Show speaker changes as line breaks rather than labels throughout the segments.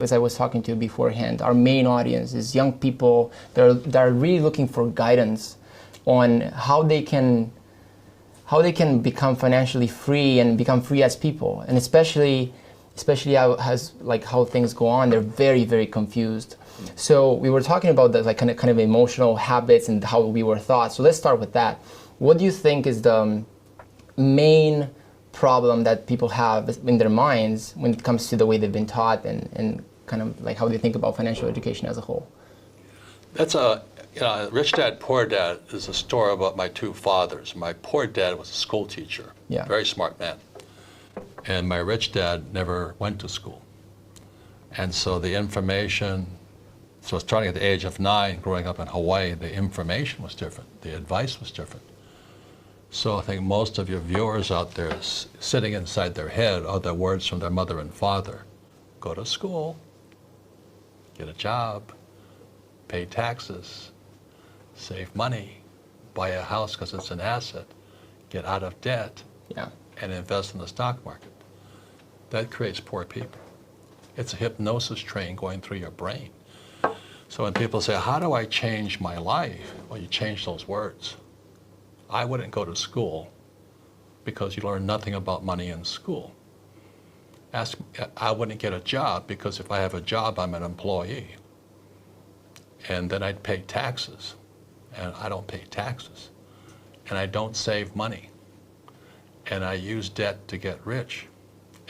As I was talking to you beforehand, our main audience is young people that are really looking for guidance on how they can become financially free and become free as people. And especially how things go on, they're very, very confused. So we were talking about the kind of emotional habits and how we were taught. So let's start with that. What do you think is the main problem that people have in their minds when it comes to the way they've been taught and kind of like how they think about financial education as a whole?
That's Rich Dad, Poor Dad is a story about my two fathers. My poor dad was a school teacher, very smart man. And my rich dad never went to school. And so the information, so starting at the age of 9, growing up in Hawaii, the information was different, the advice was different. So I think most of your viewers out there sitting inside their head are the words from their mother and father. Go to school, get a job, pay taxes, save money, buy a house because it's an asset, get out of debt, and invest in the stock market. That creates poor people. It's a hypnosis train going through your brain. So when people say, how do I change my life? Well, you change those words. I wouldn't go to school because you learn nothing about money in school. I wouldn't get a job because if I have a job, I'm an employee. And then I'd pay taxes, and I don't pay taxes. And I don't save money. And I use debt to get rich.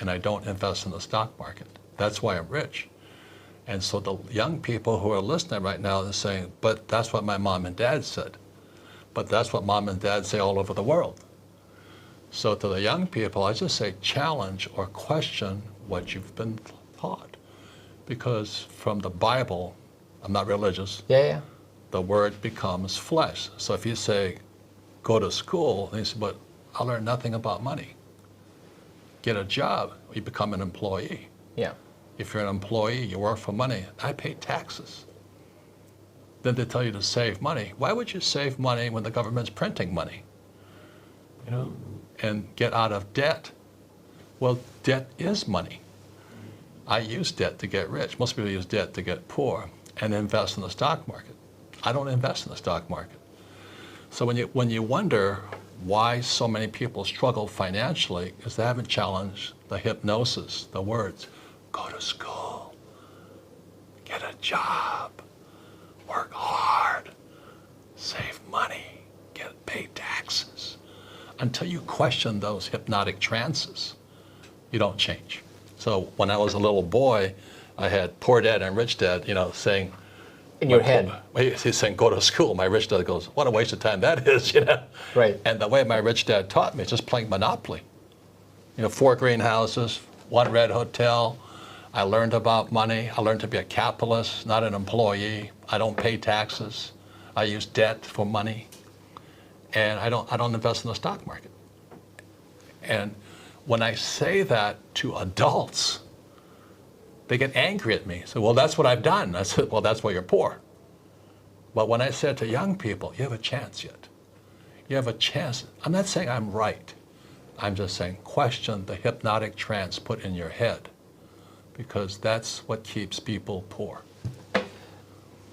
And I don't invest in the stock market. That's why I'm rich. And so the young people who are listening right now are saying, but that's what my mom and dad said. But that's what mom and dad say all over the world. So to the young people, I just say challenge or question what you've been taught. Because from the Bible, I'm not religious, the word becomes flesh. So if you say, go to school, they say, but I learned nothing about money. Get a job, you become an employee. If you're an employee, you work for money. I pay taxes. Then they tell you to save money. Why would you save money when the government's printing money? You know, and get out of debt. Well, debt is money. I use debt to get rich. Most people use debt to get poor and invest in the stock market. I don't invest in the stock market. So when you wonder why so many people struggle financially, is they haven't challenged the hypnosis, the words, go to school, get a job, work hard, save money, pay taxes. Until you question those hypnotic trances, you don't change. So when I was a little boy, I had poor dad and rich dad, saying,
in your head.
He's saying, go to school. My rich dad goes, what a waste of time that is,
Right.
And the way my rich dad taught me is just playing Monopoly. 4 greenhouses, 1 red hotel. I learned about money. I learned to be a capitalist, not an employee. I don't pay taxes. I use debt for money. And I don't invest in the stock market. And when I say that to adults, they get angry at me. So, well, that's what I've done. I said, well, that's why you're poor. But when I said to young people, you have a chance yet. You have a chance. I'm not saying I'm right. I'm just saying question the hypnotic trance put in your head, because that's what keeps people poor.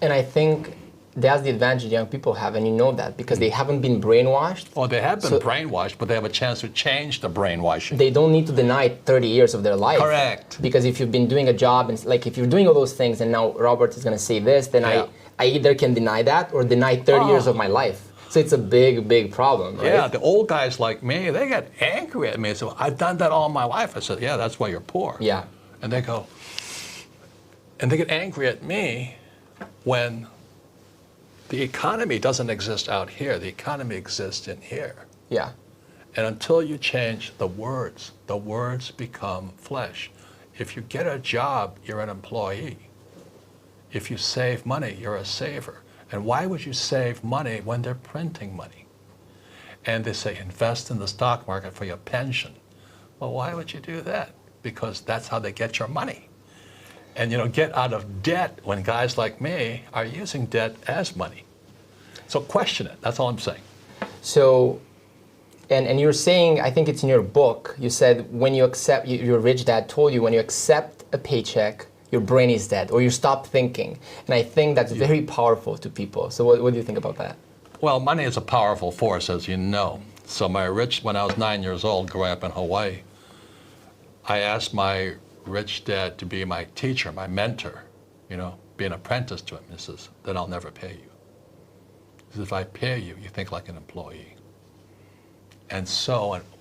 And I think that's the advantage young people have, and you know that, because they haven't been brainwashed.
Oh, they have been brainwashed, but they have a chance to change the brainwashing.
They don't need to deny 30 years of their life.
Correct.
Because if you've been doing a job, and like if you're doing all those things, and now Robert is going to say this, then I either can deny that or deny 30 years of my life. So it's a big, big problem, right?
Yeah, the old guys like me, they get angry at me. So I've done that all my life. I said, yeah, that's why you're poor.
Yeah.
And they go, and they get angry at me when the economy doesn't exist out here. The economy exists in here.
Yeah.
And until you change the words become flesh. If you get a job, you're an employee. If you save money, you're a saver. And why would you save money when they're printing money? And they say, invest in the stock market for your pension. Well, why would you do that? Because that's how they get your money. And get out of debt when guys like me are using debt as money. So question it, that's all I'm saying.
So, and you're saying, I think it's in your book, you said when you accept, your rich dad told you, when you accept a paycheck, your brain is dead, or you stop thinking. And I think that's very powerful to people. So what do you think about that?
Well, money is a powerful force, as you know. So when I was 9 years old, growing up in Hawaii, I asked my rich dad to be my teacher, my mentor, be an apprentice to him. He says, then I'll never pay you. He says, if I pay you, you think like an employee. And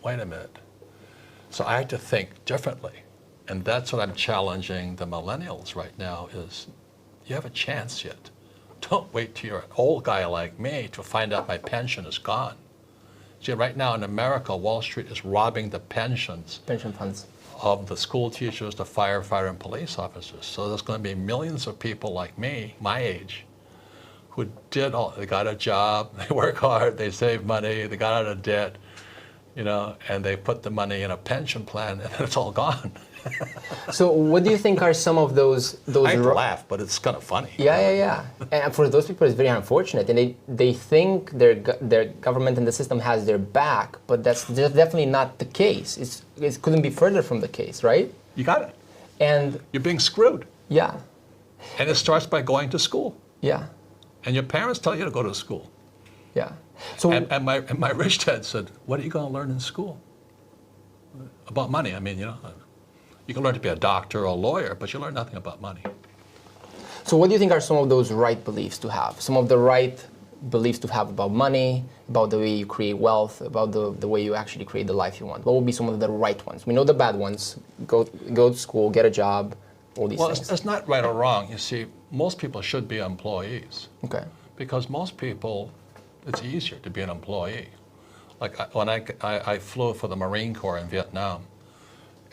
wait a minute. So I had to think differently. And that's what I'm challenging the millennials right now is, you have a chance yet. Don't wait till you're an old guy like me to find out my pension is gone. See, right now in America, Wall Street is robbing the pension
funds
of the school teachers, the firefighter, and police officers. So there's going to be millions of people like me, my age, who they got a job, they work hard, they save money, they got out of debt, and they put the money in a pension plan, and it's all gone.
So what do you think are some of those
I laugh, but it's kind of funny.
Yeah. And for those people, it's very unfortunate, and they think their government and the system has their back, but that's definitely not the case. It couldn't be further from the case, right?
You got it.
And
you're being screwed.
Yeah.
And it starts by going to school.
Yeah.
And your parents tell you to go to school.
Yeah. So
and my rich dad said, "What are you going to learn in school about money? I mean, you can learn to be a doctor or a lawyer, but you learn nothing about money."
So what do you think are some of those right beliefs to have? Some of the right beliefs to have about money, about the way you create wealth, about the way you actually create the life you want? What would be some of the right ones? We know the bad ones. Go to school, get a job, all these things.
Well, it's not right or wrong. You see, most people should be employees.
Okay.
Because most people, it's easier to be an employee. Like when I flew for the Marine Corps in Vietnam,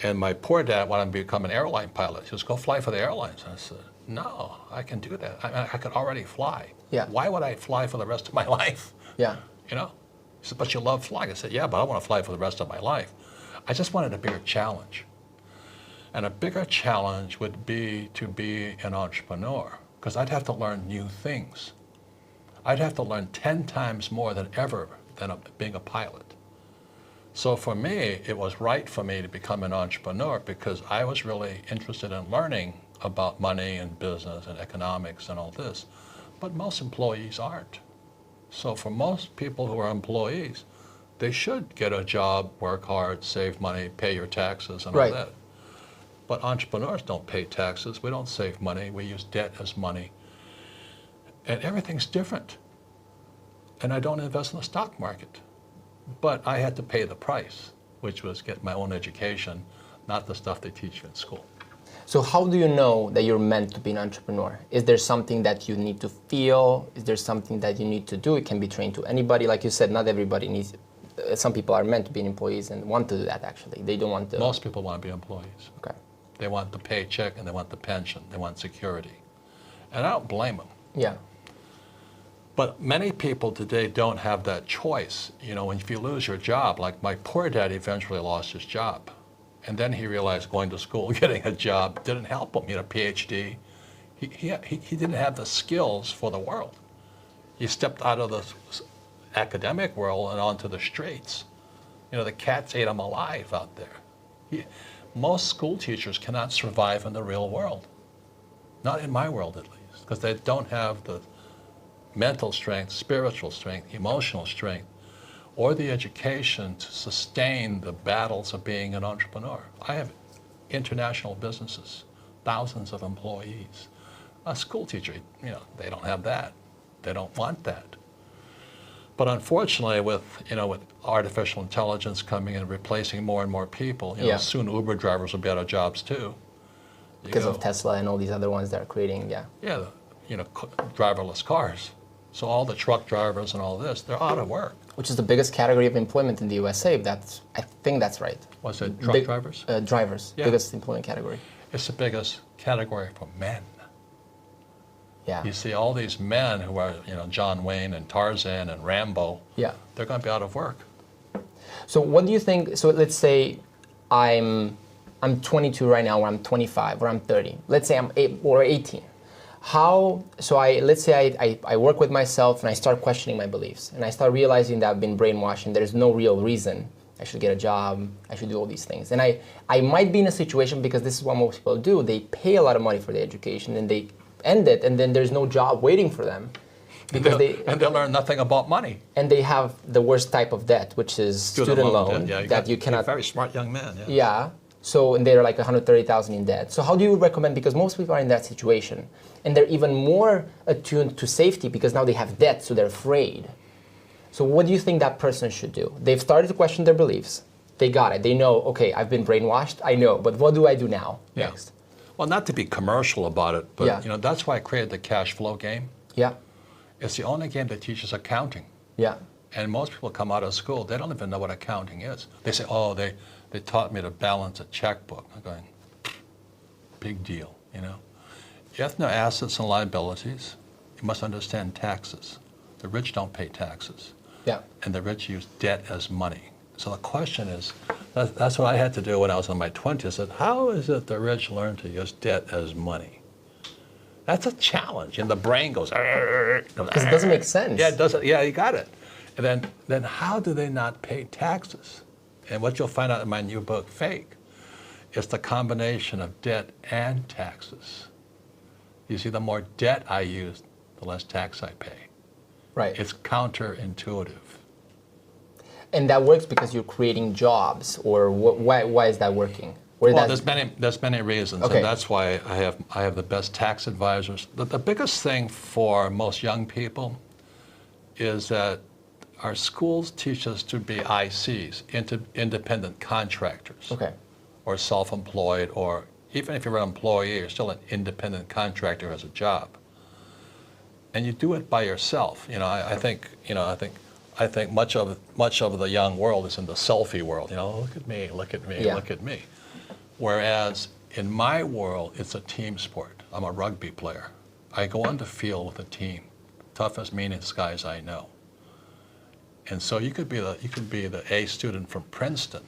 and my poor dad wanted me to become an airline pilot. He says, go fly for the airlines. And I said, no, I can do that. I could already fly.
Yeah.
Why would I fly for the rest of my life?
Yeah.
He said, but you love flying. I said, yeah, but I want to fly for the rest of my life. I just wanted a bigger challenge. And a bigger challenge would be to be an entrepreneur, because I'd have to learn new things. I'd have to learn 10 times more than being a pilot. So for me, it was right for me to become an entrepreneur because I was really interested in learning about money and business and economics and all this. But most employees aren't. So for most people who are employees, they should get a job, work hard, save money, pay your taxes and all that. But entrepreneurs don't pay taxes. We don't save money. We use debt as money. And everything's different. And I don't invest in the stock market. But I had to pay the price, which was get my own education, not the stuff they teach you in school.
So how do you know that you're meant to be an entrepreneur? Is there something that you need to feel? Is there something that you need to do? It can be trained to anybody. Like you said, not everybody needs. Some people are meant to be employees and want to do that, actually. They don't want to.
Most people want to be employees.
Okay.
They want the paycheck and they want the pension. They want security. And I don't blame them.
Yeah.
But many people today don't have that choice. If you lose your job, like my poor dad eventually lost his job. And then he realized going to school, getting a job didn't help him. He had a PhD. He didn't have the skills for the world. He stepped out of the academic world and onto the streets. The cats ate him alive out there. Most school teachers cannot survive in the real world. Not in my world, at least, because they don't have the mental strength, spiritual strength, emotional strength, or the education to sustain the battles of being an entrepreneur. I have international businesses, thousands of employees. A school teacher, they don't have that. They don't want that. But unfortunately, with artificial intelligence coming and replacing more and more people, soon Uber drivers will be out of jobs too.
Because of Tesla and all these other ones that are creating,
driverless cars. So all the truck drivers and all this, they're out of work.
Which is the biggest category of employment in the USA. I think that's right.
What's it, truck drivers?
Drivers, biggest employment category.
It's the biggest category for men.
Yeah.
You see all these men who are, John Wayne and Tarzan and Rambo.
Yeah.
They're going to be out of work.
So what do you think? So let's say I'm 22 right now, or I'm 25, or I'm 30. Let's say I'm 18. Let's say I work with myself and I start questioning my beliefs and I start realizing that I've been brainwashed and there's no real reason I should get a job, I should do all these things. And I might be in a situation, because this is what most people do, they pay a lot of money for their education and they end it, and then there's no job waiting for them.
Because they'll learn nothing about money.
And they have the worst type of debt, which is student loan
yeah,
that you cannot.
You're a very smart young man. Yeah.
Yeah. So, and they're like 130,000 in debt. So how do you recommend, because most people are in that situation, and they're even more attuned to safety because now they have debt, so they're afraid. So what do you think that person should do? They've started to question their beliefs. They got it. They know, okay, I've been brainwashed. I know, but what do I do now next?
Well, not to be commercial about it, but that's why I created the cash flow game.
Yeah.
It's the only game that teaches accounting.
Yeah.
And most people come out of school, they don't even know what accounting is. They say, oh, they taught me to balance a checkbook. I'm going, big deal, You have to know assets and liabilities. You must understand taxes. The rich don't pay taxes.
Yeah.
And the rich use debt as money. So the question is, that's what I had to do when I was in my 20s. I said, how is it the rich learn to use debt as money? That's a challenge. And the brain goes,
because it doesn't make sense.
Yeah, it doesn't. Yeah, you got it. And then how do they not pay taxes? And what you'll find out in my new book, Fake, is the combination of debt and taxes. You see, the more debt I use, the less tax I pay.
Right.
It's counterintuitive.
And that works because you're creating jobs, or why is that working?
Well, there's many reasons,
okay.
And that's why I have the best tax advisors. The biggest thing for most young people is that our schools teach us to be ICs, independent contractors,
okay.
or self-employed, or even if you're an employee, you're still an independent contractor who has a job. And you do it by yourself. I think much of the young world is in the selfie world. Look at me, look at me,
yeah.
look at me. Whereas in my world, it's a team sport. I'm a rugby player. I go on the field with a team, toughest, meanest guys I know. And so you could be the A student from Princeton,